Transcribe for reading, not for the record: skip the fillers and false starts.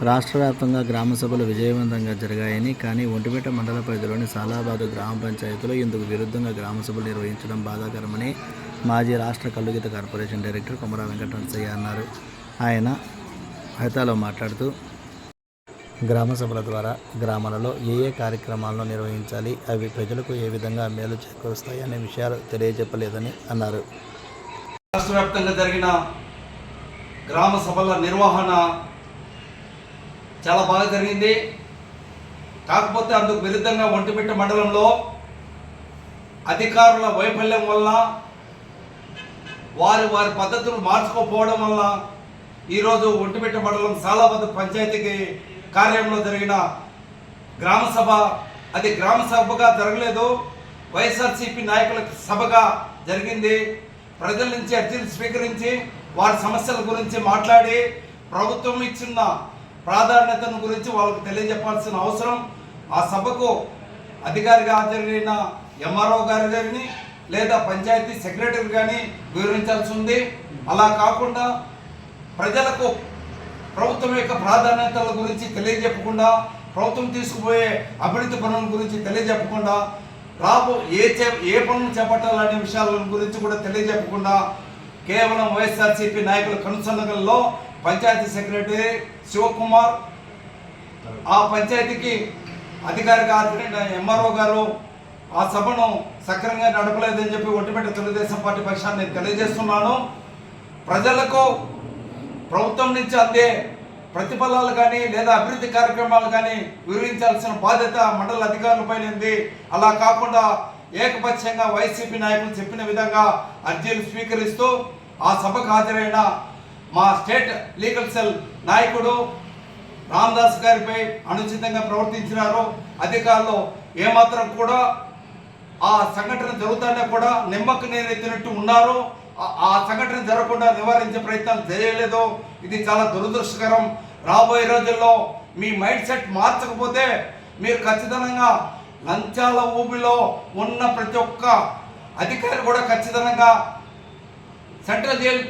రాష్ట్ర వ్యాప్తంగా గ్రామ సభలు విజయవంతంగా జరిగాయని, కానీ ఒంటిమిట్ట మండల పరిధిలోని సాలాబాదు గ్రామ పంచాయతీలో ఇందుకు విరుద్ధంగా గ్రామ సభలు నిర్వహించడం బాధాకరమని మాజీ రాష్ట్ర కల్లుగీత కార్పొరేషన్ డైరెక్టర్ కొమర వెంకట నరసయ్య అన్నారు. ఆయన హైతాలో మాట్లాడుతూ, గ్రామ సభల ద్వారా గ్రామాలలో ఏ కార్యక్రమాలను నిర్వహించాలి, అవి ప్రజలకు ఏ విధంగా మేలు చేకూరుస్తాయి అనే విషయాలు తెలియజెప్పలేదని అన్నారు. రాష్ట్ర వ్యాప్తంగా జరిగిన గ్రామ సభల నిర్వహణ చాలా బాగా జరిగింది. కాకపోతే అందుకు విరుద్ధంగా ఒంటిమిట్ట మండలంలో అధికారుల వైఫల్యం వల్ల, వారి పద్ధతులు మార్చుకోకపోవడం వల్ల ఈరోజు ఒంటిమిట్ట మండలం సాలాబాదు పంచాయతీకి కార్యంలో జరిగిన గ్రామ సభ అది గ్రామ సభగా జరగలేదు, వైఎస్ఆర్సీపీ నాయకుల సభగా జరిగింది. ప్రజల నుంచి అర్జీలు స్వీకరించి వారి సమస్యల గురించి మాట్లాడి ప్రభుత్వం ఇచ్చిన ప్రాధాన్యతను గురించి వాళ్ళకు తెలియజెప్పాల్సిన అవసరం ఆ సభకు అధికారిగా హాజరైన ఎంఆర్ఓ గారు గారిని లేదా పంచాయతీ సెక్రటరీ కానీ వివరించాల్సి ఉంది. అలా కాకుండా ప్రజలకు ప్రభుత్వం యొక్క ప్రాధాన్యతల గురించి తెలియజెప్పకుండా, ప్రభుత్వం తీసుకుపోయే అభివృద్ధి పనుల గురించి తెలియజెప్పకుండా, ఏ పనులు చేపట్టాలనే విషయాల గురించి కూడా తెలియజెప్పకుండా కేవలం వైఎస్ఆర్సీపీ నాయకుల కనుసన్నగల్లో పంచాయతీ సెక్రటరీ శివకుమార్, ఆ పంచాయతీకి అధికారిగా హాజరైన ఎంఆర్ఓ గారు ఆ సభను సక్రమంగా నడపలేదని చెప్పి ఒంటిమిట్ట తెలుగుదేశం పార్టీ పక్షాన్ని నేను తెలియజేస్తున్నాను. ప్రజలకు ప్రభుత్వం నుంచి అందే ప్రతిఫలాలు కానీ లేదా అభివృద్ధి కార్యక్రమాలు కానీ వివరించాల్సిన బాధ్యత మండల అధికారులపైన ఉంది. అలా కాకుండా ఏకపక్షంగా వైసీపీ నాయకులు చెప్పిన విధంగా అర్జీలు స్వీకరిస్తూ ఆ సభకు హాజరైన మా స్టేట్ లీగల్ సెల్ నాయకుడు రామదాస్ గారిపై అనుచితంగా ప్రవర్తించినారు. అధికారులు ఏమాత్రం కూడా ఆ సంఘటన జరుగుతానే కూడా నిమ్మకు నీరెత్తినట్టు ఉన్నారు. ఆ సంఘటన జరగకుండా నివారించే ప్రయత్నాలు చేయలేదు. ఇది చాలా దురదృష్టకరం. రాబోయే రోజుల్లో మీ మైండ్ సెట్ మార్చకపోతే మీరు ఖచ్చితంగా లంచాల ఊబిలో ఉన్న ప్రతి ఒక్క అధికారి కూడా ఖచ్చితంగా సెంట్రల్ జైలు